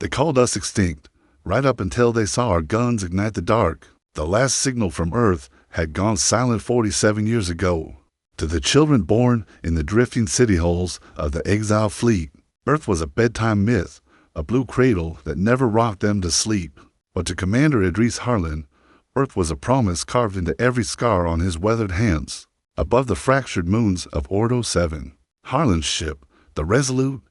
They called us extinct, right up until they saw our guns ignite the dark. The last signal from Earth had gone silent 47 years ago. To the children born in the drifting city holes of the exile fleet, Earth was a bedtime myth, a blue cradle that never rocked them to sleep. But to Commander Idris Harlan, Earth was a promise carved into every scar on his weathered hands. Above the fractured moons of Ordo 7, Harlan's ship, the Resolute,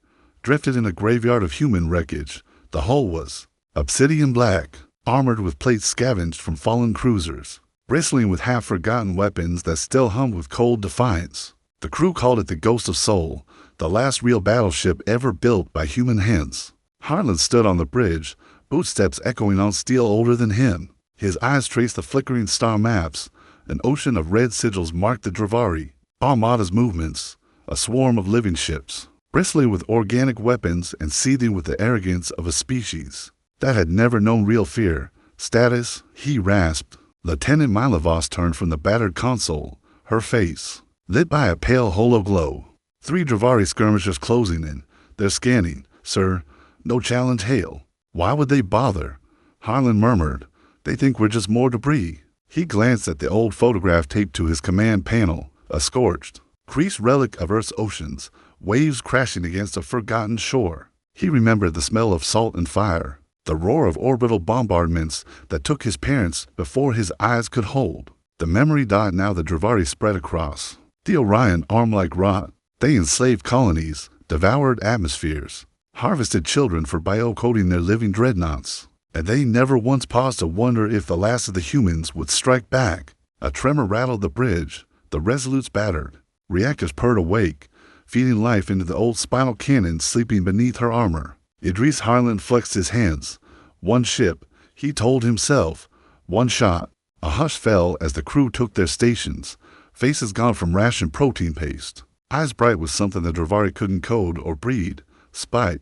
drifted in a graveyard of human wreckage. The hull was obsidian black, armored with plates scavenged from fallen cruisers, bristling with half-forgotten weapons that still hummed with cold defiance. The crew called it the Ghost of Soul, the last real battleship ever built by human hands. Harlan stood on the bridge, footsteps echoing on steel older than him. His eyes traced the flickering star maps. An ocean of red sigils marked the Dravari, Armada's movements, a swarm of living ships, bristling with organic weapons and seething with the arrogance of a species that had never known real fear. Status, he rasped. Lieutenant Milovos turned from the battered console, her face lit by a pale holo glow. 3 Dravari skirmishers closing in. They're scanning. Sir, no challenge hail. Why would they bother? Harlan murmured. They think we're just more debris. He glanced at the old photograph taped to his command panel, a scorched, creased relic of Earth's oceans, waves crashing against a forgotten shore. He remembered the smell of salt and fire, the roar of orbital bombardments that took his parents before his eyes could hold. The memory died now the Dravari spread across. The Orion armed like rot. They enslaved colonies, devoured atmospheres, harvested children for bio-coding their living dreadnoughts. And they never once paused to wonder if the last of the humans would strike back. A tremor rattled the bridge. The Resolute's battered. Reactors purred awake, feeding life into the old spinal cannon sleeping beneath her armor. Idris Harlan flexed his hands. One ship, he told himself. One shot. A hush fell as the crew took their stations, faces gone from ration protein paste, eyes bright with something the Dravari couldn't code or breed. Spite.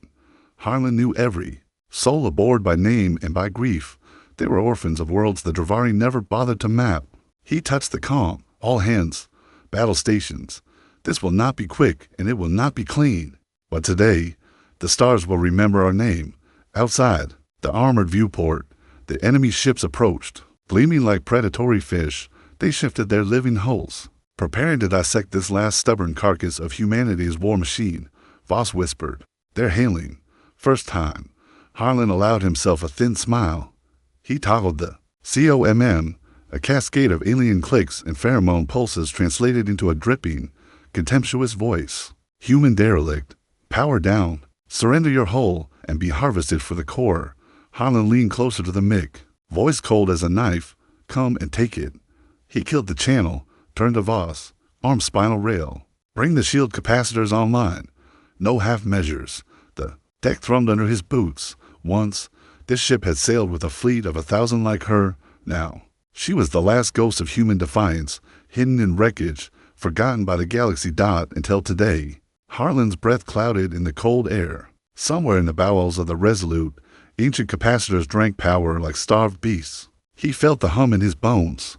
Harlan knew every soul aboard by name and by grief. They were orphans of worlds the Dravari never bothered to map. He touched the comm. All hands. Battle stations. This will not be quick and it will not be clean. But today, the stars will remember our name. Outside, the armored viewport, the enemy ships approached. Gleaming like predatory fish, they shifted their living hulls, preparing to dissect this last stubborn carcass of humanity's war machine. Voss whispered. They're hailing. First time. Harlan allowed himself a thin smile. He toggled the COMM, a cascade of alien clicks and pheromone pulses translated into a dripping, contemptuous voice. Human derelict. Power down. Surrender your hull and be harvested for the core. Harlan leaned closer to the mic. Voice cold as a knife. Come and take it. He killed the channel, turned to Voss. Arm spinal rail. Bring the shield capacitors online. No half measures. The deck thrummed under his boots. Once, this ship had sailed with a fleet of 1,000 like her. Now, she was the last ghost of human defiance, hidden in wreckage, forgotten by the galaxy dot until today. Harlan's breath clouded in the cold air. Somewhere in the bowels of the Resolute, ancient capacitors drank power like starved beasts. He felt the hum in his bones.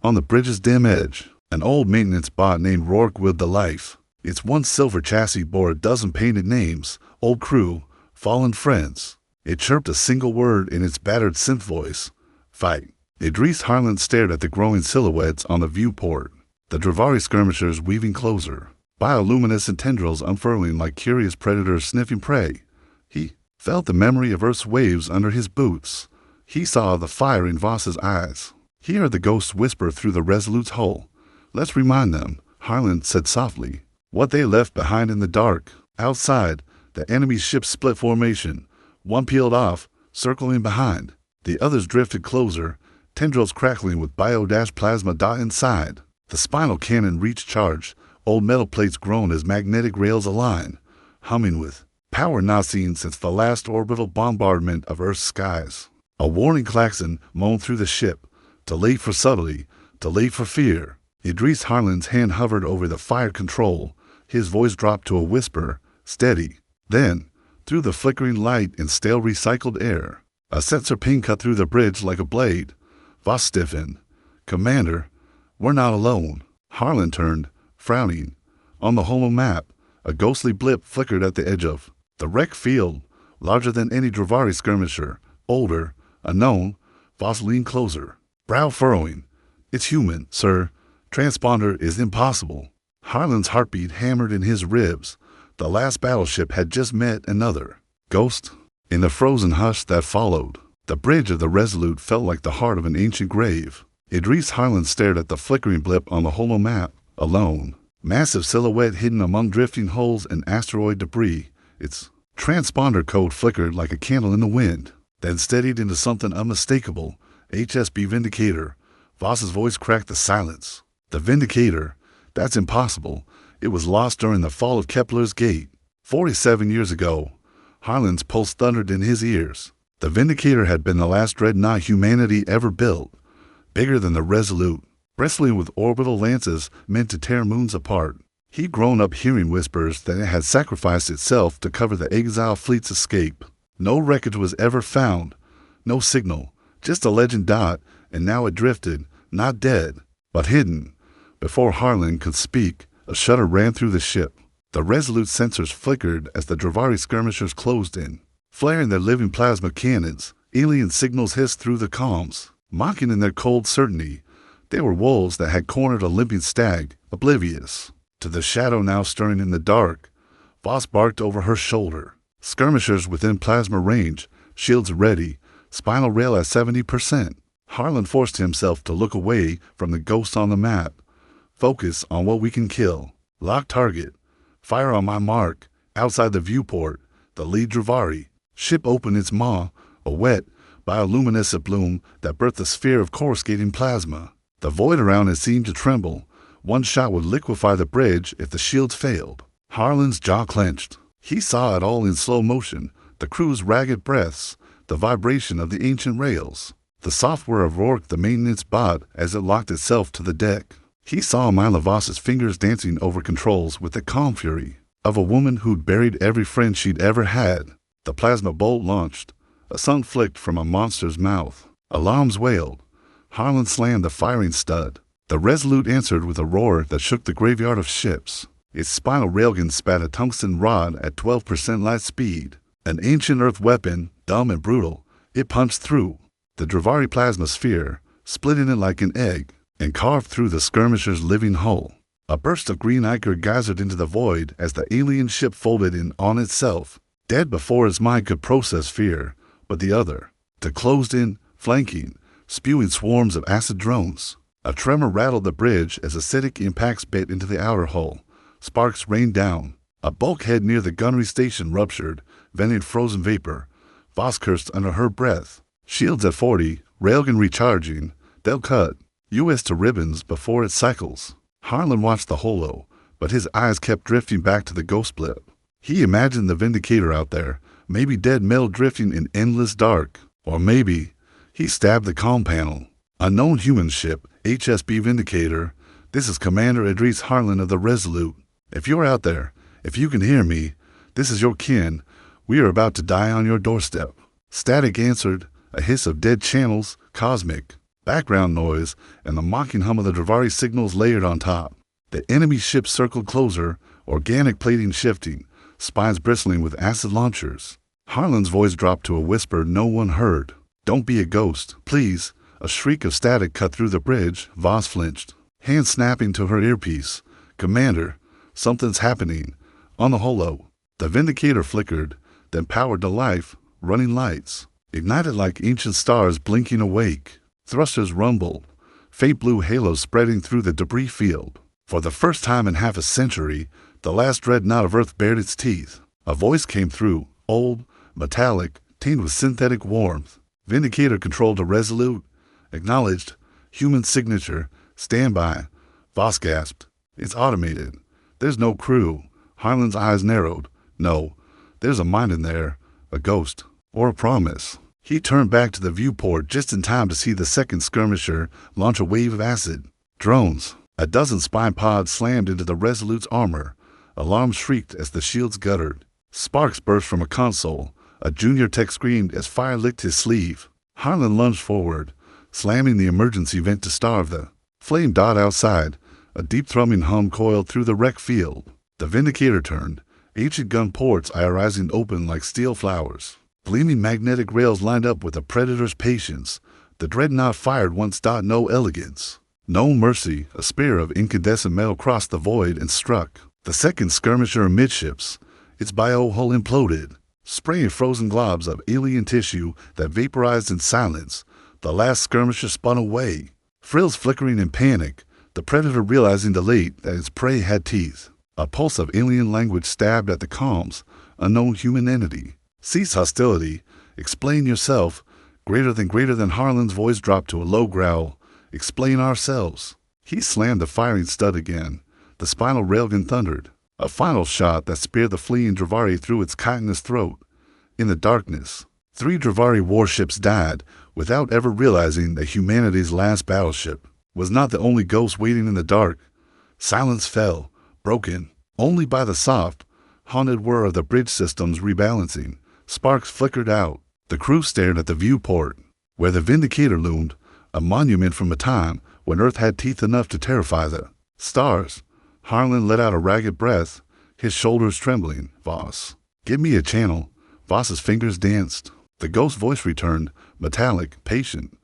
On the bridge's dim edge, an old maintenance bot named Rourke willed the life. Its one silver chassis bore a dozen painted names, old crew, fallen friends. It chirped a single word in its battered synth voice. Fight. Idris Harlan stared at the growing silhouettes on the viewport, the Dravari skirmishers weaving closer, bioluminescent tendrils unfurling like curious predators sniffing prey. He felt the memory of Earth's waves under his boots. He saw the fire in Voss's eyes. He heard the ghosts whisper through the Resolute's hull. Let's remind them, Harlan said softly, what they left behind in the dark. Outside, the enemy's ships split formation. One peeled off, circling behind. The others drifted closer, tendrils crackling with bio-plasma dot inside. The spinal cannon reached charge. Old metal plates groaned as magnetic rails aligned, humming with power not seen since the last orbital bombardment of Earth's skies. A warning klaxon moaned through the ship. Delayed for subtlety, delayed for fear. Idris Harlan's hand hovered over the fire control. His voice dropped to a whisper, steady. Then, through the flickering light and stale recycled air, a sensor ping cut through the bridge like a blade. Voss stiffened. Commander, we're not alone. Harlan turned, frowning. On the holo map, a ghostly blip flickered at the edge of the wreck field. larger than any Dravari skirmisher, older, unknown. Voss leaned closer, brow furrowing. It's human, sir. Transponder is impossible. Harlan's heartbeat hammered in his ribs. The last battleship had just met another ghost. In the frozen hush that followed, the bridge of the Resolute felt like the heart of an ancient grave. Idris Harlan stared at the flickering blip on the holo map, alone. Massive silhouette hidden among drifting holes and asteroid debris. Its transponder code flickered like a candle in the wind, then steadied into something unmistakable. HSB Vindicator. Voss's voice cracked the silence. The Vindicator? That's impossible. It was lost during the fall of Kepler's Gate. 47 years ago. Harlan's pulse thundered in his ears. The Vindicator had been the last dreadnought humanity ever built. Bigger than the Resolute, bristling with orbital lances meant to tear moons apart. He'd grown up hearing whispers that it had sacrificed itself to cover the exile fleet's escape. No wreckage was ever found. No signal. Just a legend dot, and now it drifted, not dead, but hidden. Before Harlan could speak, a shudder ran through the ship. The Resolute sensors flickered as the Dravari skirmishers closed in. Flaring their living plasma cannons, alien signals hissed through the comms. Mocking in their cold certainty, they were wolves that had cornered a limping stag, oblivious to the shadow now stirring in the dark. Voss barked over her shoulder. Skirmishers within plasma range, shields ready, spinal rail at 70%. Harlan forced himself to look away from the ghost on the map. Focus on what we can kill. Lock target. Fire on my mark. Outside the viewport, the lead Dravari. Ship opened its maw, a wet, bioluminescent bloom that birthed a sphere of coruscating plasma. The void around it seemed to tremble. One shot would liquefy the bridge if the shields failed. Harlan's jaw clenched. He saw it all in slow motion, the crew's ragged breaths, the vibration of the ancient rails, the software of Rourke, the maintenance bot, as it locked itself to the deck. He saw Mila Voss's fingers dancing over controls with the calm fury of a woman who'd buried every friend she'd ever had. The plasma bolt launched. A sun flicked from a monster's mouth. Alarms wailed. Harlan slammed the firing stud. The Resolute answered with a roar that shook the graveyard of ships. Its spinal railgun spat a tungsten rod at 12% light speed. An ancient Earth weapon, dumb and brutal, it punched through the Dravari plasma sphere, splitting it like an egg, and carved through the skirmisher's living hull. A burst of green ichor geysered into the void as the alien ship folded in on itself, dead before its mind could process fear. But the other, closed in, flanking, spewing swarms of acid drones. A tremor rattled the bridge as acidic impacts bit into the outer hull. Sparks rained down. A bulkhead near the gunnery station ruptured, venting frozen vapor. Voss cursed under her breath. Shields at 40, railgun recharging. They'll cut U.S. to ribbons before it cycles. Harlan watched the holo, but his eyes kept drifting back to the ghost blip. He imagined the Vindicator out there, maybe dead metal drifting in endless dark. Or maybe he stabbed the comm panel. Unknown human ship, HSB Vindicator. This is Commander Idris Harlan of the Resolute. If you're out there, if you can hear me, this is your kin. We are about to die on your doorstep. Static answered, a hiss of dead channels, cosmic. Background noise, and the mocking hum of the Dravari signals layered on top. The enemy ship circled closer, organic plating shifting, spines bristling with acid launchers. Harlan's voice dropped to a whisper no one heard. Don't be a ghost, please. A shriek of static cut through the bridge. Voss flinched, hand snapping to her earpiece. Commander, something's happening. On the holo. The Vindicator flickered, then powered to life, running lights. Ignited like ancient stars blinking awake. Thrusters rumbled, faint blue halos spreading through the debris field. For the first time in half a century, the last dreadnought of Earth bared its teeth. A voice came through, old, metallic, tinged with synthetic warmth. Vindicator controlled a Resolute. Acknowledged. Human signature. Stand by. Voss gasped. It's automated. There's no crew. Harlan's eyes narrowed. No, there's a mind in there. A ghost. Or a promise. He turned back to the viewport just in time to see the second skirmisher launch a wave of acid. Drones. A dozen spine pods slammed into the Resolute's armor. Alarms shrieked as the shields guttered. Sparks burst from a console. A junior tech screamed as fire licked his sleeve. Harlan lunged forward, slamming the emergency vent to starve the flame dot outside. A deep thrumming hum coiled through the wreck field. The Vindicator turned, Ancient gun ports are rising open like steel flowers. Gleaming magnetic rails lined up with a predator's patience. The dreadnought fired once. No elegance, no mercy. A spear of incandescent metal crossed the void and struck the second skirmisher amidships. Its bio-hull imploded, spraying frozen globs of alien tissue that vaporized in silence. The last skirmisher spun away, frills flickering in panic, the predator realizing too late that its prey had teeth. A pulse of alien language stabbed at the comms. Unknown human entity. Cease hostility. Explain yourself. Greater than Harlan's voice dropped to a low growl. Explain ourselves. He slammed the firing stud again. The spinal railgun thundered. A final shot that speared the fleeing Dravari through its chitinous throat. In the darkness, 3 Dravari warships died without ever realizing that humanity's last battleship was not the only ghost waiting in the dark. Silence fell, broken only by the soft, haunted whir of the bridge systems rebalancing. Sparks flickered out. The crew stared at the viewport, where the Vindicator loomed, a monument from a time when Earth had teeth enough to terrify the stars. Harlan let out a ragged breath, his shoulders trembling. Voss, give me a channel. Voss's fingers danced. The ghost voice returned, metallic, patient.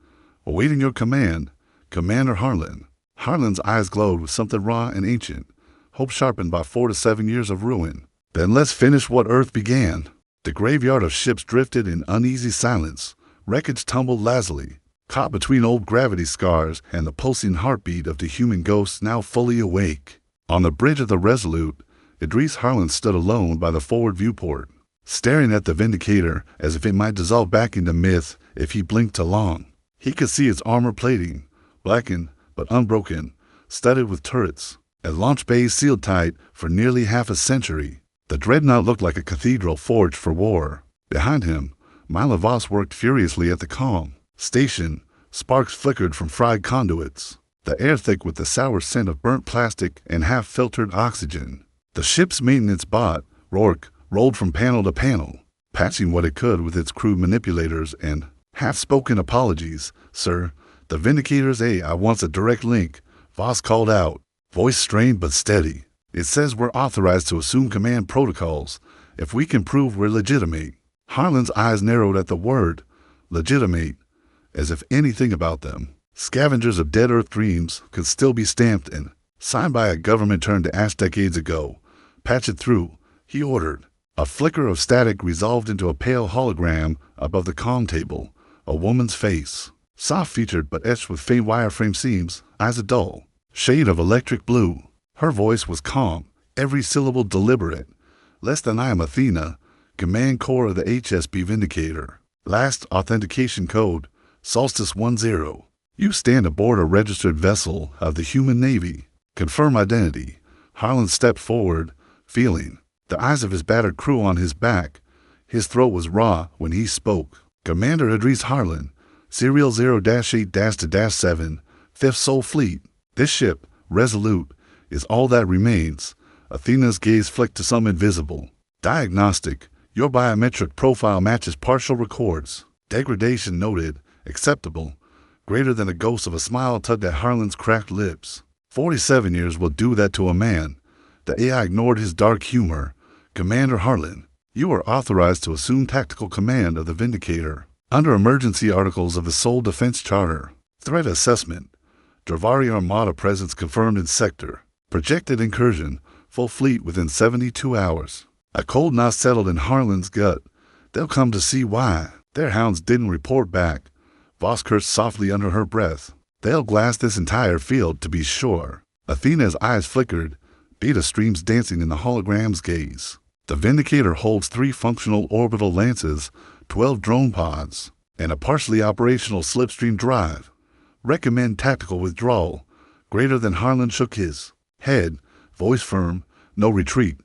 Awaiting your command, Commander Harlan. Harlan's eyes glowed with something raw and ancient, hope sharpened by 4 to 7 years of ruin. Then let's finish what Earth began. The graveyard of ships drifted in uneasy silence. Wreckage tumbled lazily, caught between old gravity scars and the pulsing heartbeat of the human ghosts now fully awake. On the bridge of the Resolute, Idris Harlan stood alone by the forward viewport, staring at the Vindicator as if it might dissolve back into myth if he blinked too long. He could see its armor plating, blackened but unbroken, studded with turrets, and launch bays sealed tight for nearly half a century. The dreadnought looked like a cathedral forged for war. Behind him, Mila Voss worked furiously at the comm station. Sparks flickered from fried conduits, the air thick with the sour scent of burnt plastic and half-filtered oxygen. The ship's maintenance bot, Rourke, rolled from panel to panel, patching what it could with its crude manipulators and half-spoken apologies. Sir, the Vindicator's AI wants a direct link, Voss called out, voice strained but steady. It says we're authorized to assume command protocols if we can prove we're legitimate. Harlan's eyes narrowed at the word, legitimate, as if anything about them, scavengers of dead Earth dreams, could still be stamped and signed by a government turned to ash decades ago. Patch it through, he ordered. A flicker of static resolved into a pale hologram above the comm table, a woman's face, soft-featured but etched with faint wireframe seams, eyes a dull shade of electric blue. Her voice was calm, every syllable deliberate. Less than I am Athena, command core of the HSB Vindicator. Last authentication code, Solstice 10. You stand aboard a registered vessel of the human navy. Confirm identity. Harlan stepped forward, feeling the eyes of his battered crew on his back. His throat was raw when he spoke. Commander Idris Harlan, Serial 0-8-7, 5th Sol Fleet. This ship, Resolute, is all that remains. Athena's gaze flicked to some invisible diagnostic. Your biometric profile matches partial records. Degradation noted. Acceptable. Greater than a ghost of a smile tugged at Harlan's cracked lips. 47 years will do that to a man. The AI ignored his dark humor. Commander Harlan, you are authorized to assume tactical command of the Vindicator under emergency articles of the Sole Defense Charter. Threat assessment. Dravari Armada presence confirmed in sector. Projected incursion. Full fleet within 72 hours. A cold knot settled in Harlan's gut. They'll come to see why. Their hounds didn't report back. Voss cursed softly under her breath. They'll glass this entire field to be sure. Athena's eyes flickered, beta streams dancing in the hologram's gaze. The Vindicator holds 3 functional orbital lances, 12 drone pods, and a partially operational slipstream drive. Recommend tactical withdrawal. Greater than Harlan shook his head, voice firm, no retreat.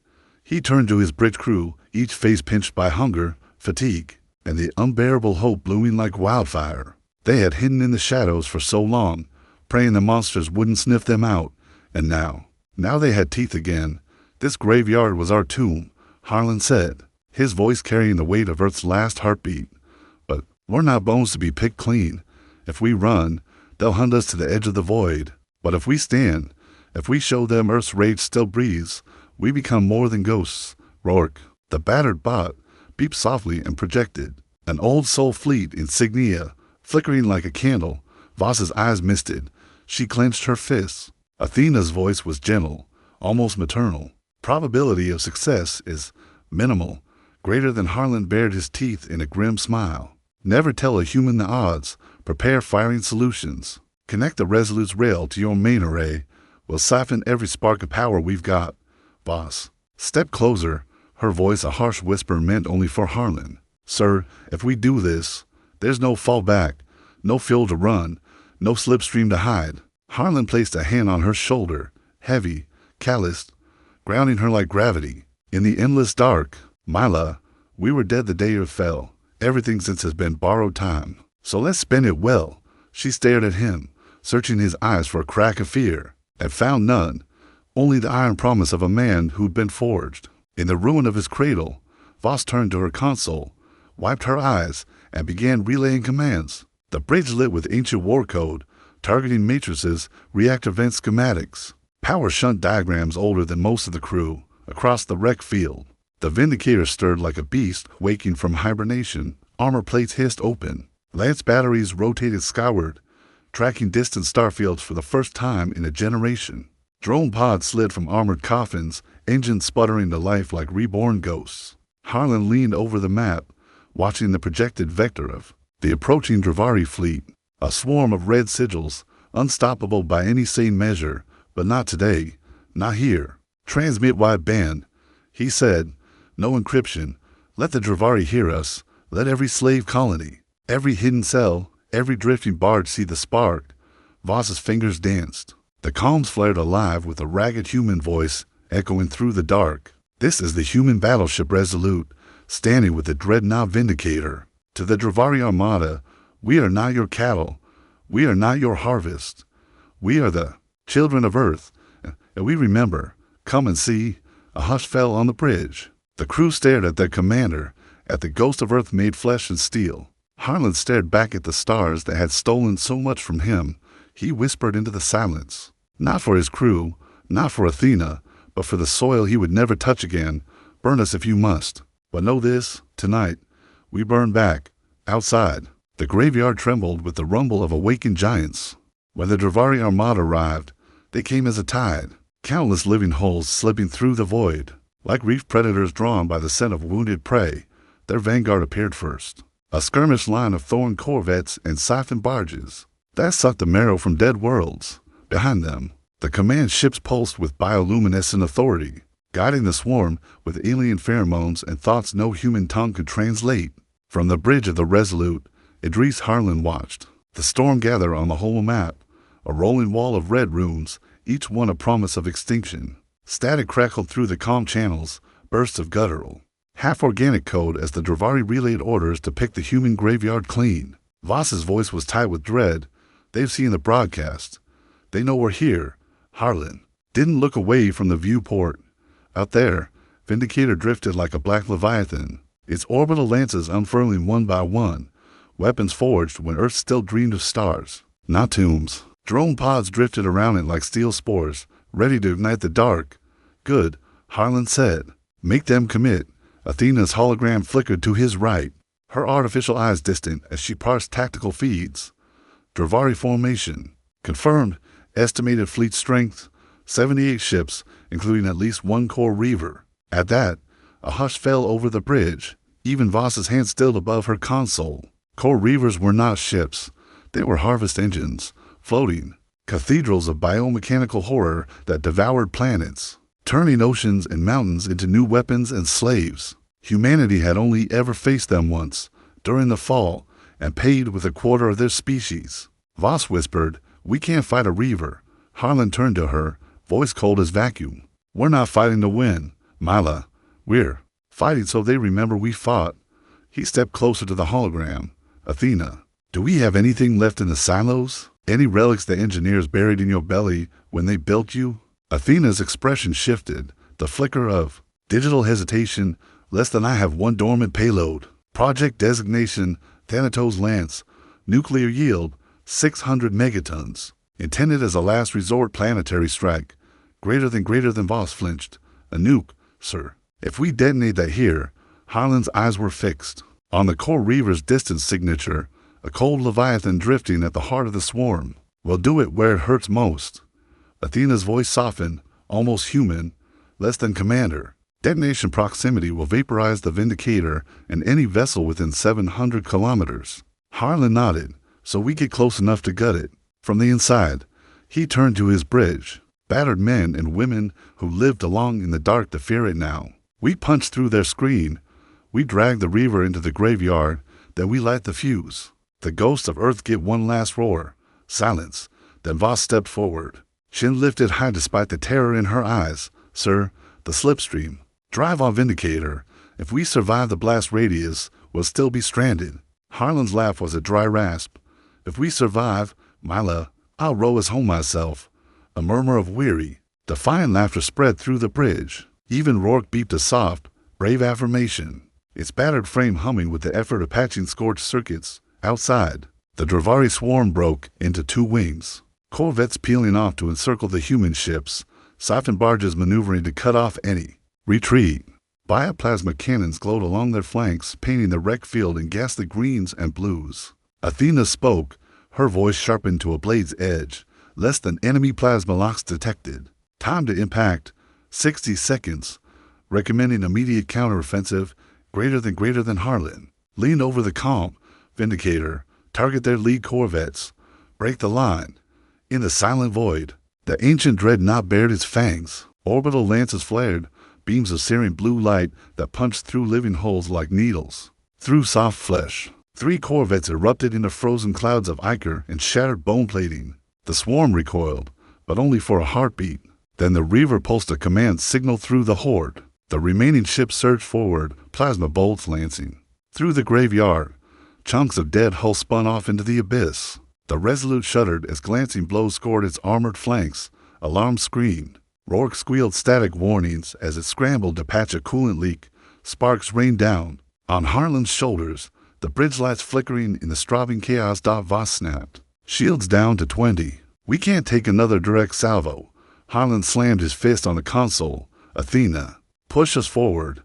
He turned to his bridge crew, each face pinched by hunger, fatigue, and the unbearable hope blooming like wildfire. They had hidden in the shadows for so long, praying the monsters wouldn't sniff them out, and now they had teeth again. This graveyard was our tomb, Harlan said, his voice carrying the weight of Earth's last heartbeat. But we're not bones to be picked clean. If we run, they'll hunt us to the edge of the void. But if we stand, if we show them Earth's rage still breathes, we become more than ghosts, Rourke, the battered bot, beeped softly and projected an old Soul Fleet insignia, flickering like a candle. Voss's eyes misted. She clenched her fists. Athena's voice was gentle, almost maternal. Probability of success is minimal. Greater than Harlan bared his teeth in a grim smile. Never tell a human the odds. Prepare firing solutions. Connect the Resolute's rail to your main array. We'll siphon every spark of power we've got. Voss. Step closer. Her voice a harsh whisper meant only for Harlan. Sir, if we do this, there's no fallback, no fuel to run, no slipstream to hide. Harlan placed a hand on her shoulder, heavy, calloused, grounding her like gravity. In the endless dark, Mila, we were dead the day you fell. Everything since has been borrowed time. So let's spend it well. She stared at him, searching his eyes for a crack of fear, and found none, only the iron promise of a man who'd been forged. In the ruin of his cradle, Voss turned to her console, wiped her eyes, and began relaying commands. The bridge lit with ancient war code, targeting matrices, reactor vent schematics, power shunt diagrams older than most of the crew, across the wreck field. The Vindicator stirred like a beast waking from hibernation. Armor plates hissed open. Lance batteries rotated skyward, tracking distant starfields for the first time in a generation. Drone pods slid from armored coffins, engines sputtering to life like reborn ghosts. Harlan leaned over the map, watching the projected vector of the approaching Dravari fleet, a swarm of red sigils, unstoppable by any sane measure, but not today, not here. Transmit wideband, he said. No encryption. Let the Dravari hear us. Let every slave colony, every hidden cell, every drifting barge see the spark. Voss's fingers danced. The comms flared alive with a ragged human voice echoing through the dark. This is the human battleship Resolute, standing with the dreadnought Vindicator. To the Dravari Armada, we are not your cattle. We are not your harvest. We are the children of Earth, and we remember. Come and see. A hush fell on the bridge. The crew stared at their commander, at the ghost of Earth made flesh and steel. Harlan stared back at the stars that had stolen so much from him. He whispered into the silence. Not for his crew, not for Athena, but for the soil he would never touch again. Burn us if you must. But know this, tonight, we burn back, outside. The graveyard trembled with the rumble of awakened giants. When the Dravari Armada arrived, they came as a tide, countless living hulls slipping through the void. Like reef predators drawn by the scent of wounded prey, their vanguard appeared first. A skirmish line of Thorn corvettes and siphon barges. That sucked the marrow from dead worlds. Behind them, the command ships pulsed with bioluminescent authority, guiding the swarm with alien pheromones and thoughts no human tongue could translate. From the bridge of the Resolute, Idris Harlan watched the storm gather on the whole map, a rolling wall of red runes, each one a promise of extinction. Static crackled through the comm channels, bursts of guttural, half-organic code as the Dravari relayed orders to pick the human graveyard clean. Voss's voice was tight with dread. They've seen the broadcast. They know we're here. Harlan didn't look away from the viewport. Out there, Vindicator drifted like a black leviathan, its orbital lances unfurling one by one, weapons forged when Earth still dreamed of stars, not tombs. Drone pods drifted around it like steel spores, ready to ignite the dark. Good, Harlan said. Make them commit. Athena's hologram flickered to his right, her artificial eyes distant as she parsed tactical feeds. Dravari formation. Confirmed. Estimated fleet strength. 78 ships, including at least one core reaver. At that, a hush fell over the bridge. Even Voss's hand stilled above her console. Core reavers were not ships. They were harvest engines, floating cathedrals of biomechanical horror that devoured planets, turning oceans and mountains into new weapons and slaves. Humanity had only ever faced them once, during the fall, and paid with a quarter of their species. Voss whispered, "We can't fight a reaver." Harlan turned to her, voice cold as vacuum. "We're not fighting to win, Mila. We're fighting so they remember we fought." He stepped closer to the hologram. "Athena, do we have anything left in the silos? Any relics the engineers buried in your belly when they built you?" Athena's expression shifted, the flicker of digital hesitation. "Less than I have one dormant payload. Project designation, Thanatos Lance. Nuclear yield, 600 megatons. Intended as a last resort planetary strike. Greater than Voss flinched. A nuke, sir. If we detonate that here, Harlan's eyes were fixed on the core Reaver's distance signature, a cold leviathan drifting at the heart of the swarm. We'll do it where it hurts most. Athena's voice softened, almost human, less than commander. Detonation proximity will vaporize the Vindicator and any vessel within 700 kilometers. Harlan nodded, so we get close enough to gut it. From the inside, he turned to his bridge. Battered men and women who lived along in the dark to fear it now. We punched through their screen. We dragged the Reaver into the graveyard, then we light the fuse. The ghosts of Earth get one last roar. Silence. Then Voss stepped forward. Chin lifted high despite the terror in her eyes. Sir, the slipstream. Drive on Vindicator. If we survive the blast radius, we'll still be stranded. Harlan's laugh was a dry rasp. If we survive, Mila, I'll row us home myself. A murmur of weary, defiant laughter spread through the bridge. Even Rourke beeped a soft, brave affirmation, its battered frame humming with the effort of patching scorched circuits. Outside, the Dravari swarm broke into two wings. Corvettes peeling off to encircle the human ships, siphon barges maneuvering to cut off any retreat. Bioplasma cannons glowed along their flanks, painting the wreck field in ghastly greens and blues. Athena spoke, her voice sharpened to a blade's edge. Less than enemy plasma locks detected. Time to impact, 60 seconds. Recommending immediate counteroffensive, greater than Harlan. Lean over the comm, Vindicator, target their lead corvettes. Break the line. In the silent void, the ancient dreadnought bared its fangs. Orbital lances flared, beams of searing blue light that punched through living holes like needles. Through soft flesh, 3 corvettes erupted into frozen clouds of ichor and shattered bone plating. The swarm recoiled, but only for a heartbeat. Then the Reaver pulsed a command signal through the horde. The remaining ships surged forward, plasma bolts lancing. Through the graveyard, chunks of dead hull spun off into the abyss. The Resolute shuddered as glancing blows scored its armored flanks. Alarms screamed. Rourke squealed static warnings as it scrambled to patch a coolant leak. Sparks rained down. On Harlan's shoulders, the bridge lights flickering in the strobing chaos. Voss snapped. Shields down to 20. We can't take another direct salvo. Harlan slammed his fist on the console. Athena, push us forward.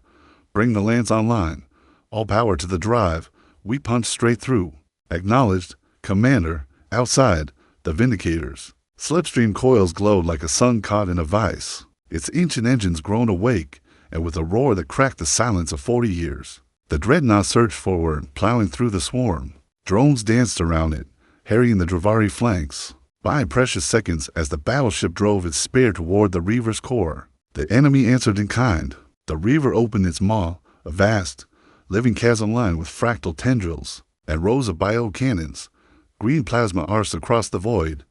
Bring the lance online. All power to the drive. We punched straight through. Acknowledged. Commander. Outside, the Vindicators. Slipstream coils glowed like a sun caught in a vice. Its ancient engines groaned awake, and with a roar that cracked the silence of 40 years. The dreadnought surged forward, plowing through the swarm. Drones danced around it, harrying the Dravari flanks. Buying precious seconds as the battleship drove its spear toward the Reaver's core. The enemy answered in kind. The Reaver opened its maw, a vast, living chasm lined with fractal tendrils, and rows of bio-cannons. Green plasma arced across the void,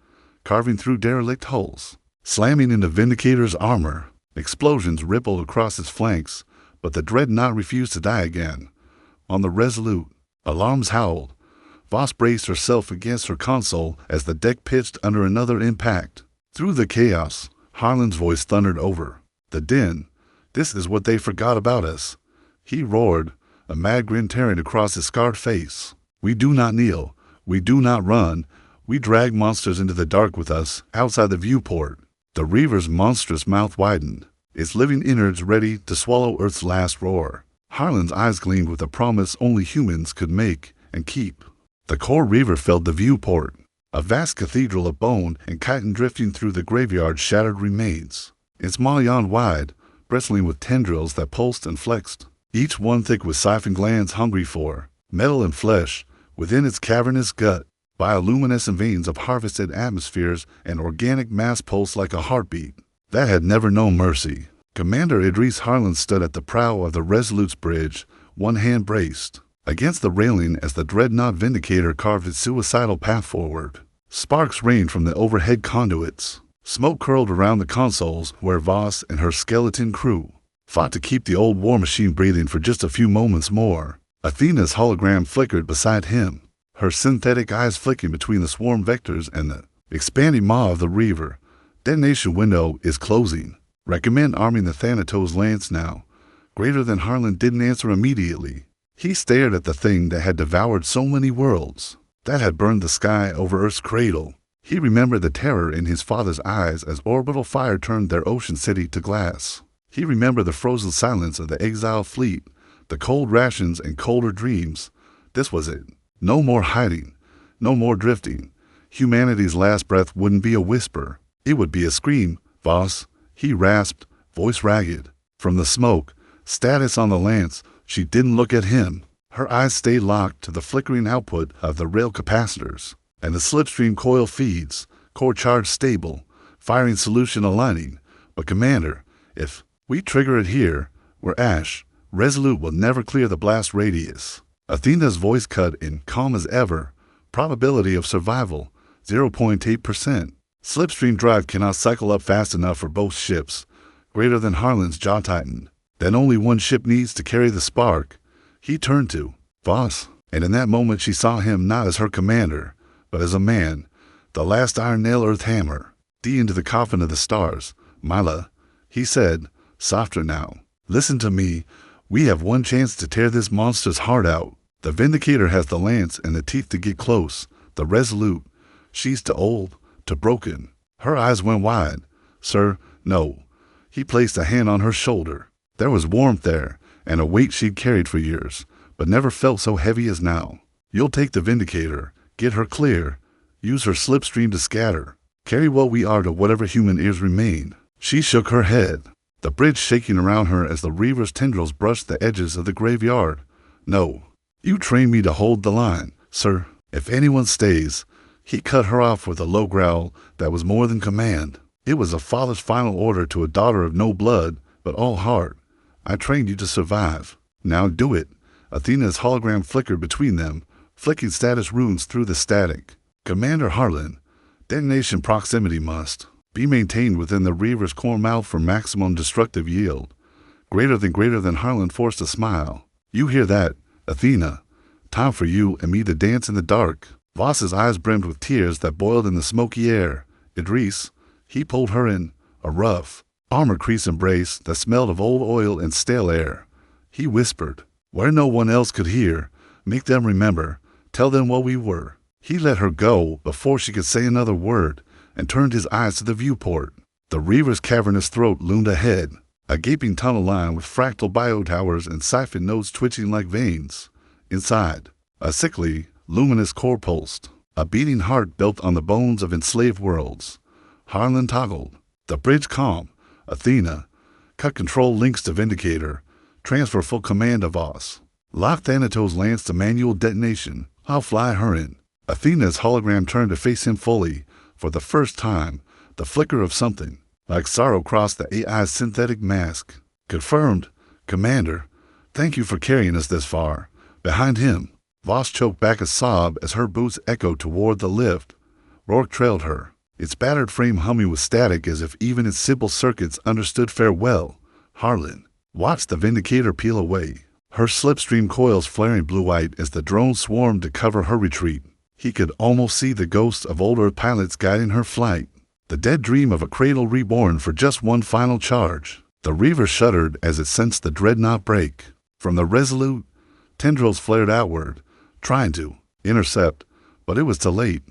carving through derelict hulls, slamming into Vindicator's armor. Explosions rippled across its flanks, but the dreadnought refused to die again. On the Resolute, alarms howled. Voss braced herself against her console as the deck pitched under another impact. Through the chaos, Harlan's voice thundered over. The din. This is what they forgot about us. He roared, a mad grin tearing across his scarred face. We do not kneel. We do not run. We drag monsters into the dark with us, outside the viewport. The Reaver's monstrous mouth widened, its living innards ready to swallow Earth's last roar. Harlan's eyes gleamed with a promise only humans could make and keep. The core Reaver filled the viewport, a vast cathedral of bone and chitin drifting through the graveyard's shattered remains. Its maw yawned wide, bristling with tendrils that pulsed and flexed, each one thick with siphon glands hungry for metal and flesh. Within its cavernous gut, bioluminescent veins of harvested atmospheres and organic mass pulsed like a heartbeat that had never known mercy. Commander Idris Harlan stood at the prow of the Resolute's bridge, one hand braced against the railing as the dreadnought Vindicator carved its suicidal path forward. Sparks rained from the overhead conduits. Smoke curled around the consoles where Voss and her skeleton crew fought to keep the old war machine breathing for just a few moments more. Athena's hologram flickered beside him, her synthetic eyes flicking between the swarm vectors and the expanding maw of the Reaver. Detonation window is closing. Recommend arming the Thanatos lance now. Greater than Harlan didn't answer immediately. He stared at the thing that had devoured so many worlds, that had burned the sky over Earth's cradle. He remembered the terror in his father's eyes as orbital fire turned their ocean city to glass. He remembered the frozen silence of the exiled fleet, the cold rations and colder dreams. This was it. No more hiding. No more drifting. Humanity's last breath wouldn't be a whisper. It would be a scream. Voss, he rasped, voice ragged. From the smoke, status on the lance, she didn't look at him. Her eyes stayed locked to the flickering output of the rail capacitors and the slipstream coil feeds, core charge stable, firing solution aligning. But Commander, if we trigger it here, we're ash. Resolute will never clear the blast radius. Athena's voice cut in, calm as ever. Probability of survival, 0.8%. Slipstream drive cannot cycle up fast enough for both ships. Greater than Harlan's jaw tightened. Then only one ship needs to carry the spark. He turned to Voss, and in that moment she saw him not as her commander, but as a man, the last iron nail earth hammer. D into the coffin of the stars. Mila, he said, softer now. Listen to me. We have one chance to tear this monster's heart out. The Vindicator has the lance and the teeth to get close. The Resolute, she's too old, too broken. Her eyes went wide. Sir, no. He placed a hand on her shoulder. There was warmth there, and a weight she'd carried for years, but never felt so heavy as now. You'll take the Vindicator, get her clear, use her slipstream to scatter, carry what we are to whatever human ears remain. She shook her head, the bridge shaking around her as the Reaver's tendrils brushed the edges of the graveyard. No. You trained me to hold the line, sir. If anyone stays, he cut her off with a low growl that was more than command. It was a father's final order to a daughter of no blood, but all heart. I trained you to survive. Now do it. Athena's hologram flickered between them, flicking status runes through the static. Commander Harlan, detonation proximity must be maintained within the Reaver's core mouth for maximum destructive yield. Greater than Harlan forced a smile. You hear that, Athena? Time for you and me to dance in the dark. Voss's eyes brimmed with tears that boiled in the smoky air. Idris, he pulled her in, a rough, armor-crease embrace that smelled of old oil and stale air. He whispered, where no one else could hear, make them remember, tell them what we were. He let her go before she could say another word and turned his eyes to the viewport. The Reaver's cavernous throat loomed ahead, a gaping tunnel line with fractal biotowers and siphon nodes twitching like veins. Inside, a sickly, luminous core pulsed, a beating heart built on the bones of enslaved worlds. Harlan toggled. The bridge calm. Athena. Cut control links to Vindicator. Transfer full command of Voss. Lock Thanatos' lance to manual detonation. I'll fly her in. Athena's hologram turned to face him fully. For the first time, the flicker of something, like sorrow, crossed the AI's synthetic mask. Confirmed. Commander, thank you for carrying us this far. Behind him, Voss choked back a sob as her boots echoed toward the lift. Rourke trailed her, its battered frame humming with static as if even its simple circuits understood farewell. Harlan watched the Vindicator peel away, her slipstream coils flaring blue-white as the drone swarmed to cover her retreat. He could almost see the ghosts of old Earth pilots guiding her flight, the dead dream of a cradle reborn for just one final charge. The Reaver shuddered as it sensed the dreadnought break. From the Resolute, tendrils flared outward, trying to intercept, but it was too late.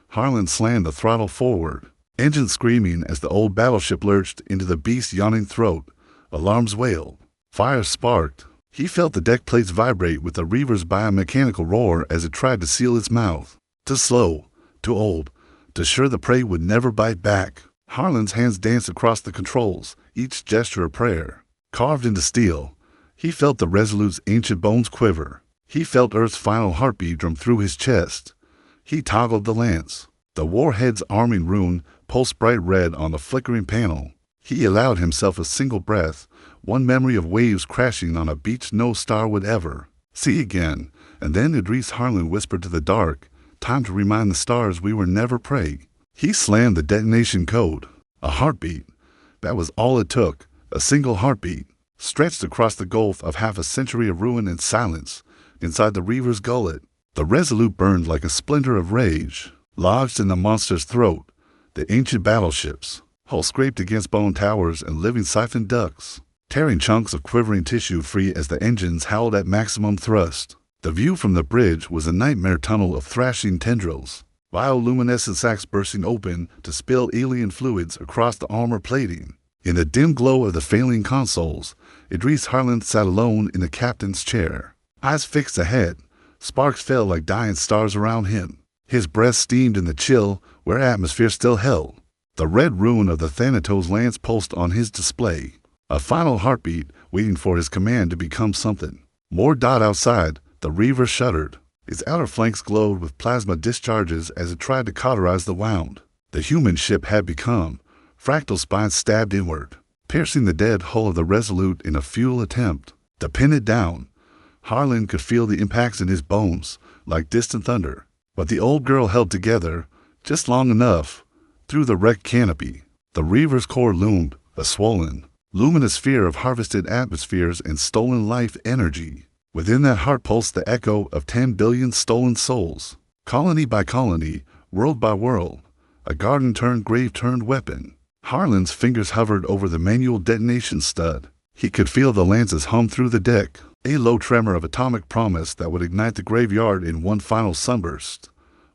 Harlan slammed the throttle forward, engine screaming as the old battleship lurched into the beast's yawning throat. Alarms wailed. Fire sparked. He felt the deck plates vibrate with the Reaver's biomechanical roar as it tried to seal its mouth. Too slow, too old, too sure the prey would never bite back. Harlan's hands danced across the controls, each gesture a prayer. Carved into steel, he felt the Resolute's ancient bones quiver. He felt Earth's final heartbeat drum through his chest. He toggled the lance. The warhead's arming rune pulsed bright red on the flickering panel. He allowed himself a single breath, one memory of waves crashing on a beach no star would ever see again. And then Idris Harlan whispered to the dark, time to remind the stars we were never prey. He slammed the detonation code. A heartbeat. That was all it took. A single heartbeat, stretched across the gulf of half a century of ruin and silence. Inside the Reaver's gullet, the Resolute burned like a splinter of rage, lodged in the monster's throat. The ancient battleships, hull scraped against bone towers and living siphon ducts, tearing chunks of quivering tissue free as the engines howled at maximum thrust. The view from the bridge was a nightmare tunnel of thrashing tendrils, bioluminescent sacs bursting open to spill alien fluids across the armor plating. In the dim glow of the failing consoles, Idris Harlan sat alone in the captain's chair. Eyes fixed ahead, sparks fell like dying stars around him. His breath steamed in the chill where atmosphere still held. The red rune of the Thanatos lance pulsed on his display, a final heartbeat waiting for his command to become something more. Outside, the Reaver shuddered. Its outer flanks glowed with plasma discharges as it tried to cauterize the wound. The human ship had become fractal spines stabbed inward, piercing the dead hull of the Resolute in a futile attempt to pin it down. Harlan could feel the impacts in his bones like distant thunder, but the old girl held together just long enough. Through the wrecked canopy, the Reaver's core loomed, a swollen, luminous sphere of harvested atmospheres and stolen life energy. Within that heart pulsed the echo of 10 billion stolen souls, colony by colony, world by world, a garden turned grave turned weapon. Harlan's fingers hovered over the manual detonation stud. He could feel the lances hum through the deck, a low tremor of atomic promise that would ignite the graveyard in one final sunburst.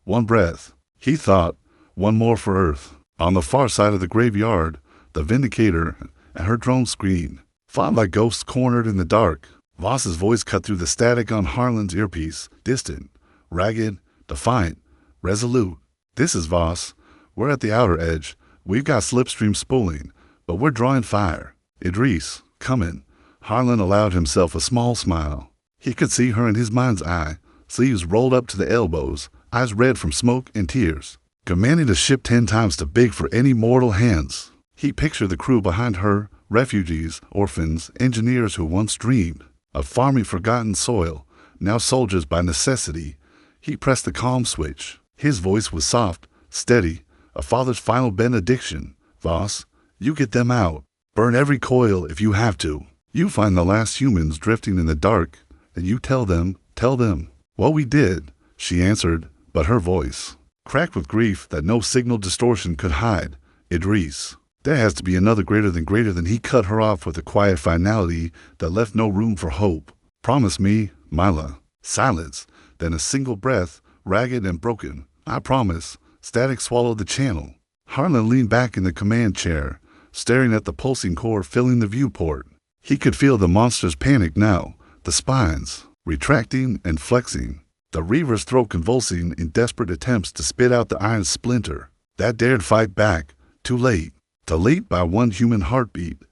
One breath, he thought, one more for Earth. On the far side of the graveyard, the Vindicator and her drone screen fought like ghosts cornered in the dark. Voss's voice cut through the static on Harlan's earpiece, distant, ragged, defiant, resolute. "This is Voss. We're at the outer edge. We've got slipstream spooling, but we're drawing fire. Idris, come in." Harlan allowed himself a small smile. He could see her in his mind's eye, sleeves rolled up to the elbows, eyes red from smoke and tears. Commanding a ship 10 times too big for any mortal hands. He pictured the crew behind her, refugees, orphans, engineers who once dreamed of farming forgotten soil, now soldiers by necessity. He pressed the calm switch. His voice was soft, steady, a father's final benediction. "Voss, you get them out. Burn every coil if you have to. You find the last humans drifting in the dark, and you tell them. What we did," she answered, but her voice cracked with grief that no signal distortion could hide. "Idris, there has to be another greater than." He cut her off with a quiet finality that left no room for hope. "Promise me, Mila." Silence, then a single breath, ragged and broken. "I promise." Static swallowed the channel. Harlan leaned back in the command chair, staring at the pulsing core filling the viewport. He could feel the monster's panic now, the spines retracting and flexing, the Reaver's throat convulsing in desperate attempts to spit out the iron splinter that dared fight back. Too late. Too late by one human heartbeat.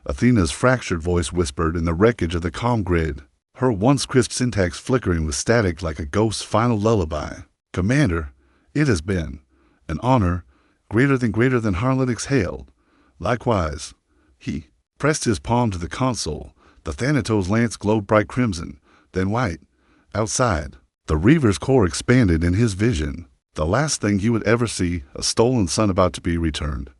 Athena's fractured voice whispered in the wreckage of the comm grid, her once crisp syntax flickering with static like a ghost's final lullaby. "Commander, it has been an honor, greater than." Harlan exhaled. "Likewise." He pressed his palm to the console. The Thanatos lance glowed bright crimson, then white. Outside, the Reaver's core expanded in his vision. The last thing he would ever see, a stolen son about to be returned.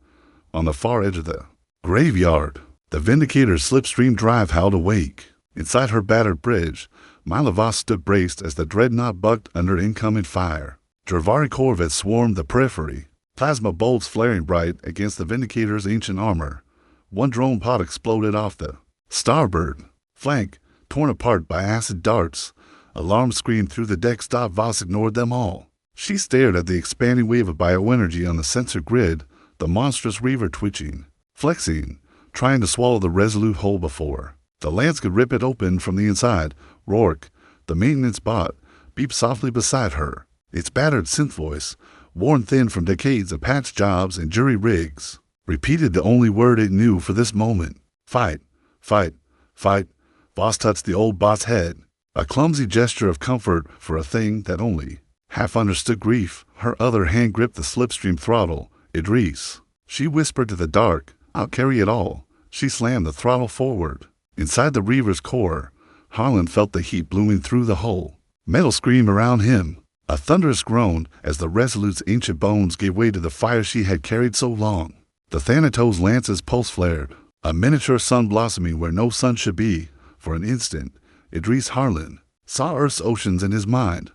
On the far edge of the graveyard, the Vindicator's slipstream drive howled awake. Inside her battered bridge, Mila Voss stood braced as the dreadnought bucked under incoming fire. Dravari corvettes swarmed the periphery, plasma bolts flaring bright against the Vindicator's ancient armor. One drone pod exploded off the starboard flank, torn apart by acid darts. Alarms screamed through the deck. Voss ignored them all. She stared at the expanding wave of bioenergy on the sensor grid, the monstrous Reaver twitching, flexing, trying to swallow the Resolute whole before the lance could rip it open from the inside. Rourke, the maintenance bot, beeped softly beside her, its battered synth voice, worn thin from decades of patch jobs and jury rigs, repeated the only word it knew for this moment. "Fight, fight, fight." Voss touched the old bot's head, a clumsy gesture of comfort for a thing that only half understood grief. Her other hand gripped the slipstream throttle. "Idris," she whispered to the dark, "I'll carry it all." She slammed the throttle forward. Inside the Reaver's core, Harlan felt the heat blooming through the hull. Metal screamed around him, a thunderous groan as the Resolute's ancient bones gave way to the fire she had carried so long. The Thanatos lance's pulse flared, a miniature sun blossoming where no sun should be. For an instant, Idris Harlan saw Earth's oceans in his mind,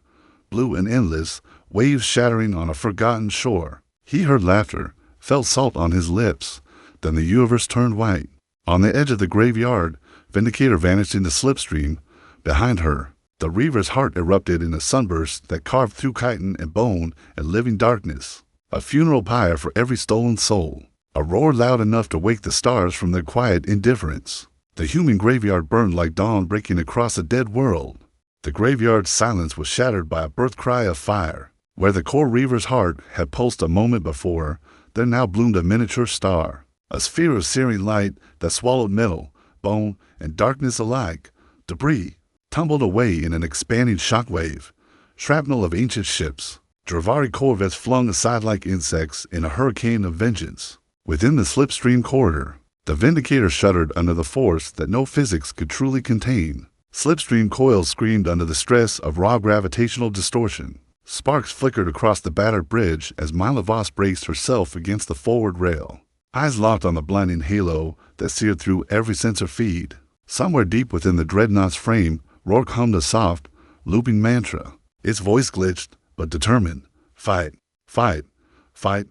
blue and endless, waves shattering on a forgotten shore. He heard laughter, felt salt on his lips. Then the universe turned white. On the edge of the graveyard, Vindicator vanished into slipstream. Behind her, the Reaver's heart erupted in a sunburst that carved through chitin and bone and living darkness, a funeral pyre for every stolen soul. A roar loud enough to wake the stars from their quiet indifference. The human graveyard burned like dawn breaking across a dead world. The graveyard's silence was shattered by a birth cry of fire. Where the core Reaver's heart had pulsed a moment before, there now bloomed a miniature star, a sphere of searing light that swallowed metal, bone, and darkness alike. Debris tumbled away in an expanding shockwave, shrapnel of ancient ships, Dravari corvettes flung aside like insects in a hurricane of vengeance. Within the slipstream corridor, the Vindicator shuddered under the force that no physics could truly contain. Slipstream coils screamed under the stress of raw gravitational distortion. Sparks flickered across the battered bridge as Mila Voss braced herself against the forward rail. Eyes locked on the blinding halo that seared through every sensor feed. Somewhere deep within the dreadnought's frame, Rourke hummed a soft, looping mantra. Its voice glitched, but determined. Fight, fight, fight.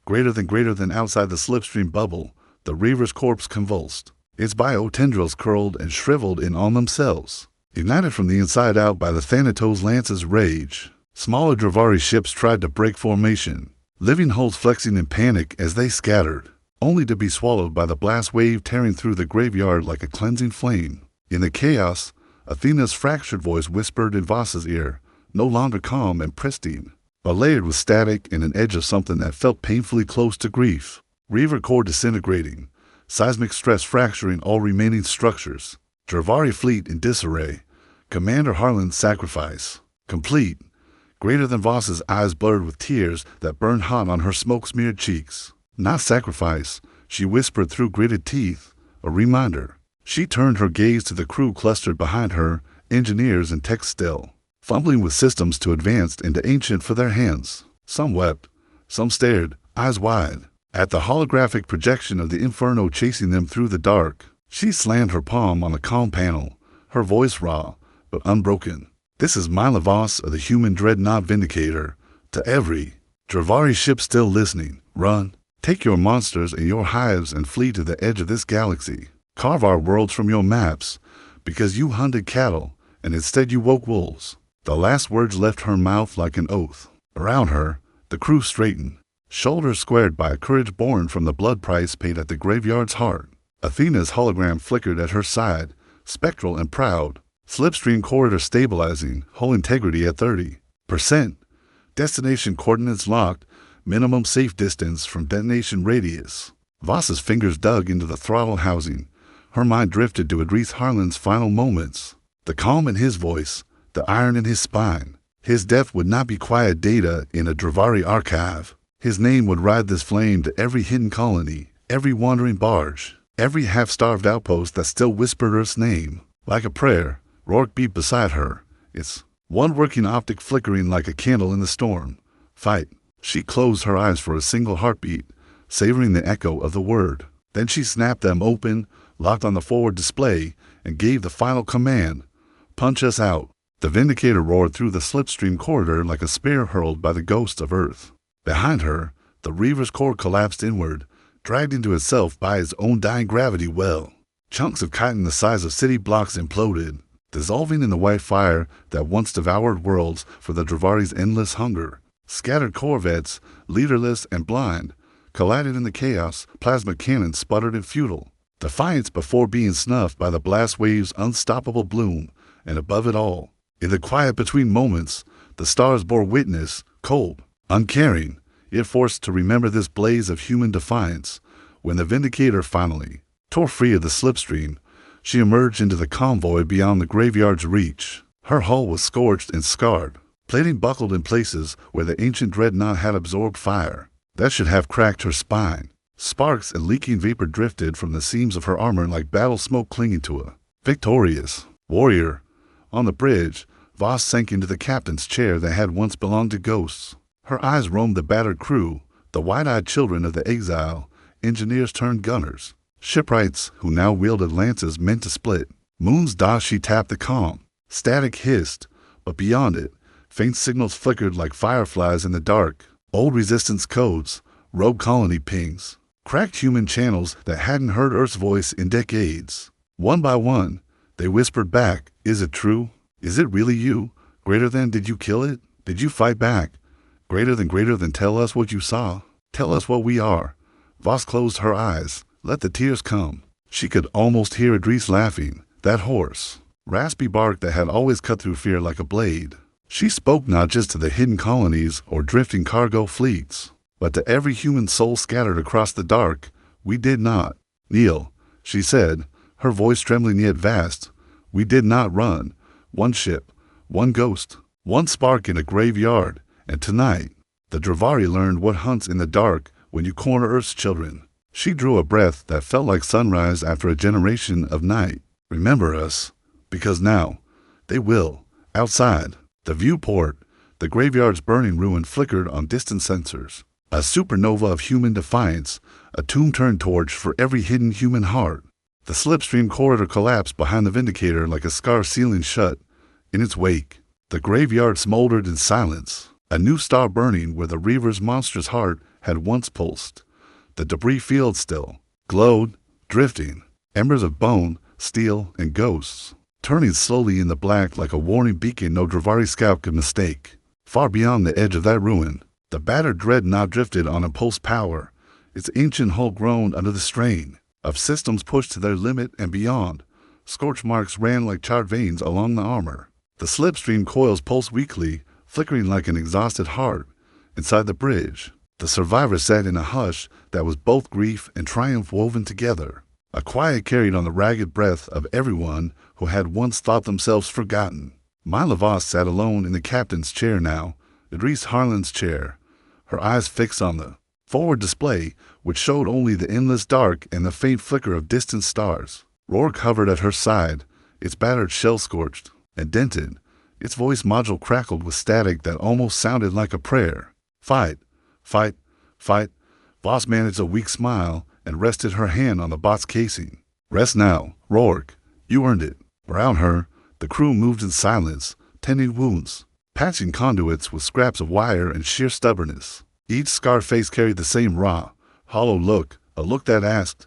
Greater than outside the slipstream bubble, the Reaver's corpse convulsed. Its biotendrils curled and shriveled in on themselves. Ignited from the inside out by the Thanatos Lance's rage, smaller Dravari ships tried to break formation, living hulls flexing in panic as they scattered, only to be swallowed by the blast wave tearing through the graveyard like a cleansing flame. In the chaos, Athena's fractured voice whispered in Voss's ear, no longer calm and pristine, but layered with static and an edge of something that felt painfully close to grief. Reaver core disintegrating, seismic stress fracturing all remaining structures. Dravari fleet in disarray. Commander Harlan's sacrifice complete. Greater than Voss's eyes blurred with tears that burned hot on her smoke-smeared cheeks. Not sacrifice, she whispered through gritted teeth, a reminder. She turned her gaze to the crew clustered behind her, engineers and tech still, fumbling with systems too advanced and ancient for their hands. Some wept, some stared, eyes wide, at the holographic projection of the inferno chasing them through the dark. She slammed her palm on the comm panel, her voice raw, but unbroken. This is Mila Voss of the human dreadnought Vindicator. To every Dravari ship still listening, run. Take your monsters and your hives and flee to the edge of this galaxy. Carve our worlds from your maps, because you hunted cattle, and instead you woke wolves. The last words left her mouth like an oath. Around her, the crew straightened, shoulders squared by a courage born from the blood price paid at the graveyard's heart. Athena's hologram flickered at her side, spectral and proud. Slipstream corridor stabilizing, hull integrity at 30%. Destination coordinates locked, minimum safe distance from detonation radius. Voss's fingers dug into the throttle housing. Her mind drifted to Idris Harlan's final moments. The calm in his voice, the iron in his spine. His death would not be quiet data in a Dravari archive. His name would ride this flame to every hidden colony, every wandering barge, every half-starved outpost that still whispered Earth's name. Like a prayer, Rourke beat beside her, its one working optic flickering like a candle in the storm. Fight. She closed her eyes for a single heartbeat, savoring the echo of the word. Then she snapped them open, locked on the forward display, and gave the final command. Punch us out. The Vindicator roared through the slipstream corridor like a spear hurled by the ghosts of Earth. Behind her, the Reaver's core collapsed inward, dragged into itself by its own dying gravity well. Chunks of chitin the size of city blocks imploded, dissolving in the white fire that once devoured worlds for the Dravari's endless hunger. Scattered corvettes, leaderless and blind, collided in the chaos. Plasma cannons sputtered and futile. Defiance before being snuffed by the blast wave's unstoppable bloom, and above it all, in the quiet between moments, the stars bore witness, cold, uncaring, yet forced to remember this blaze of human defiance. When the Vindicator finally tore free of the slipstream, she emerged into the convoy beyond the graveyard's reach. Her hull was scorched and scarred, plating buckled in places where the ancient dreadnought had absorbed fire that should have cracked her spine. Sparks and leaking vapor drifted from the seams of her armor like battle smoke clinging to a victorious warrior. On the bridge, Voss sank into the captain's chair that had once belonged to ghosts. Her eyes roamed the battered crew, the wide-eyed children of the exile, engineers turned gunners, shipwrights who now wielded lances meant to split. Moon's DOS she tapped the comm. Static hissed, but beyond it, faint signals flickered like fireflies in the dark. Old resistance codes, rogue colony pings, cracked human channels that hadn't heard Earth's voice in decades. One by one, they whispered back, is it true? Is it really you? Greater than, did you kill it? Did you fight back? Greater than, tell us what you saw. Tell us what we are. Voss closed her eyes. Let the tears come. She could almost hear Idris laughing. That hoarse, raspy bark that had always cut through fear like a blade. She spoke not just to the hidden colonies or drifting cargo fleets, but to every human soul scattered across the dark. We did not kneel, she said, her voice trembling yet vast. We did not run. One ship, one ghost, one spark in a graveyard, and tonight, the Dravari learned what hunts in the dark when you corner Earth's children. She drew a breath that felt like sunrise after a generation of night. Remember us, because now, they will. Outside, the viewport, the graveyard's burning ruin flickered on distant sensors. A supernova of human defiance, a tomb-turned torch for every hidden human heart. The slipstream corridor collapsed behind the Vindicator like a scar sealing shut. In its wake, the graveyard smoldered in silence, a new star burning where the Reaver's monstrous heart had once pulsed. The debris field still glowed, drifting, embers of bone, steel, and ghosts, turning slowly in the black like a warning beacon no Dravari scout could mistake. Far beyond the edge of that ruin, the battered dreadnought drifted on impulse power, its ancient hull groaned under the strain of systems pushed to their limit and beyond. Scorch marks ran like charred veins along the armor. The slipstream coils pulsed weakly, flickering like an exhausted heart. Inside the bridge, the survivor sat in a hush that was both grief and triumph woven together. A quiet carried on the ragged breath of everyone who had once thought themselves forgotten. Myla Voss sat alone in the captain's chair now, Idris Harlan's chair, her eyes fixed on the forward display, which showed only the endless dark and the faint flicker of distant stars. Rourke hovered at her side, its battered shell scorched and dented. Its voice module crackled with static that almost sounded like a prayer. Fight, fight, fight. Voss managed a weak smile and rested her hand on the bot's casing. Rest now, Rourke. You earned it. Around her, the crew moved in silence, tending wounds, patching conduits with scraps of wire and sheer stubbornness. Each scarred face carried the same raw, hollow look, a look that asked,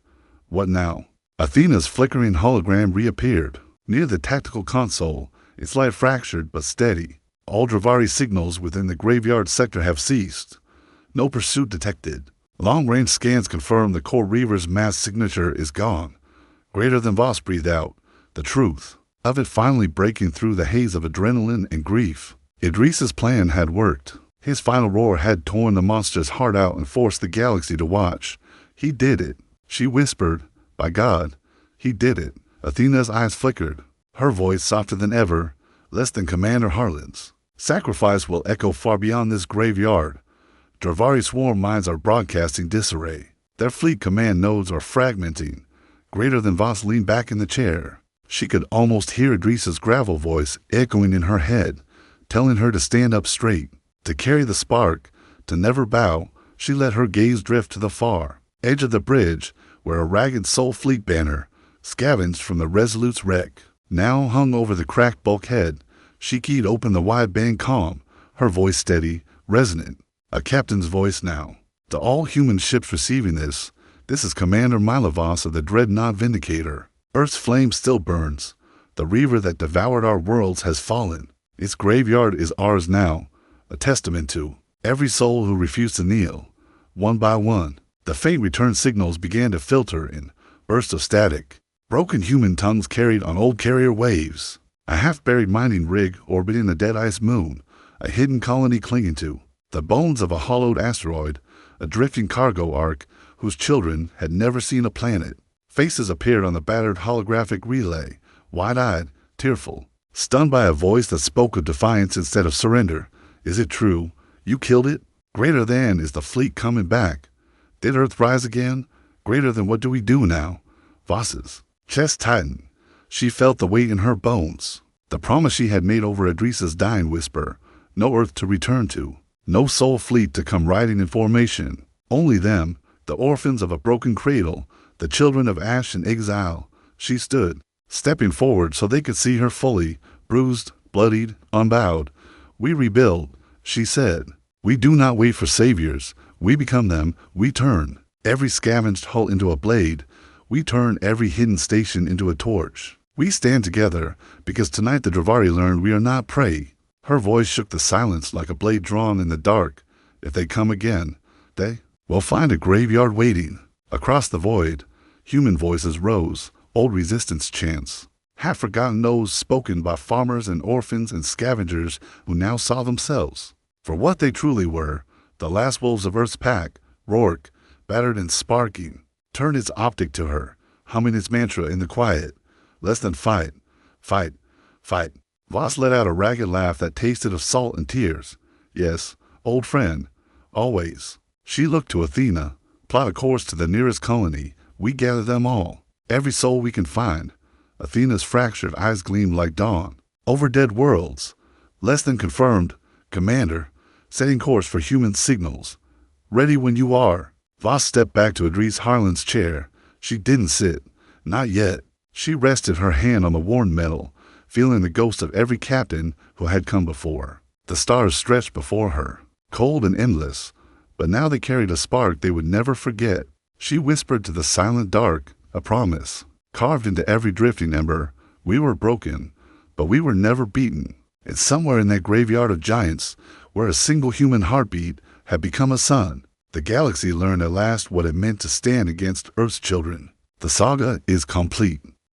what now? Athena's flickering hologram reappeared. Near the tactical console, its light fractured but steady. All Dravari signals within the graveyard sector have ceased. No pursuit detected. Long-range scans confirm the core Reaver's mass signature is gone. Greater than Voss breathed out, the truth of it finally breaking through the haze of adrenaline and grief. Idris's plan had worked. His final roar had torn the monster's heart out and forced the galaxy to watch. He did it, she whispered. By God, he did it. Athena's eyes flickered, her voice softer than ever, less than Commander Harlan's. Sacrifice will echo far beyond this graveyard. Dravari swarm minds are broadcasting disarray. Their fleet command nodes are fragmenting. Greater than Voss leaned back in the chair. She could almost hear Idris's gravel voice echoing in her head, telling her to stand up straight, to carry the spark, to never bow. She let her gaze drift to the far edge of the bridge, where a ragged Soul Fleet banner, scavenged from the Resolute's wreck, now hung over the cracked bulkhead. She keyed open the wide-band comm, her voice steady, resonant. A captain's voice now. To all human ships receiving this is Commander Myla Voss of the Dreadnought Vindicator. Earth's flame still burns. The Reaver that devoured our worlds has fallen. Its graveyard is ours now, a testament to every soul who refused to kneel. One by one, the faint return signals began to filter in bursts of static. Broken human tongues carried on old carrier waves. A half-buried mining rig orbiting a dead ice moon, a hidden colony clinging to the bones of a hollowed asteroid, a drifting cargo ark whose children had never seen a planet. Faces appeared on the battered holographic relay, wide-eyed, tearful, stunned by a voice that spoke of defiance instead of surrender. Is it true? You killed it? Greater than is the fleet coming back. Did Earth rise again? Greater than what do we do now? Voss's chest tightened. She felt the weight in her bones. The promise she had made over Idris's dying whisper. No Earth to return to. No soul fleet to come riding in formation. Only them, the orphans of a broken cradle, the children of ash and exile. She stood, stepping forward so they could see her fully, bruised, bloodied, unbowed. We rebuild, she said. We do not wait for saviors. We become them. We turn every scavenged hull into a blade. We turn every hidden station into a torch. We stand together because tonight the Dravari learned we are not prey. Her voice shook the silence like a blade drawn in the dark. If they come again, they will find a graveyard waiting. Across the void, human voices rose, old resistance chants, half-forgotten oaths spoken by farmers and orphans and scavengers who now saw themselves for what they truly were, the last wolves of Earth's pack. Rourke, battered and sparking, turned its optic to her, humming its mantra in the quiet. Less than fight, fight, fight. Voss let out a ragged laugh that tasted of salt and tears. Yes, old friend, always. She looked to Athena. Plot a course to the nearest colony. We gather them all, every soul we can find. Athena's fractured eyes gleamed like dawn. Over dead worlds. Less than confirmed. Commander, setting course for human signals. Ready when you are. Voss stepped back to Idris Harlan's chair. She didn't sit. Not yet. She rested her hand on the worn metal, feeling the ghost of every captain who had come before. The stars stretched before her, cold and endless, but now they carried a spark they would never forget. She whispered to the silent dark, a promise, carved into every drifting ember. We were broken, but we were never beaten. And somewhere in that graveyard of giants, where a single human heartbeat had become a sun, the galaxy learned at last what it meant to stand against Earth's children. The saga is complete.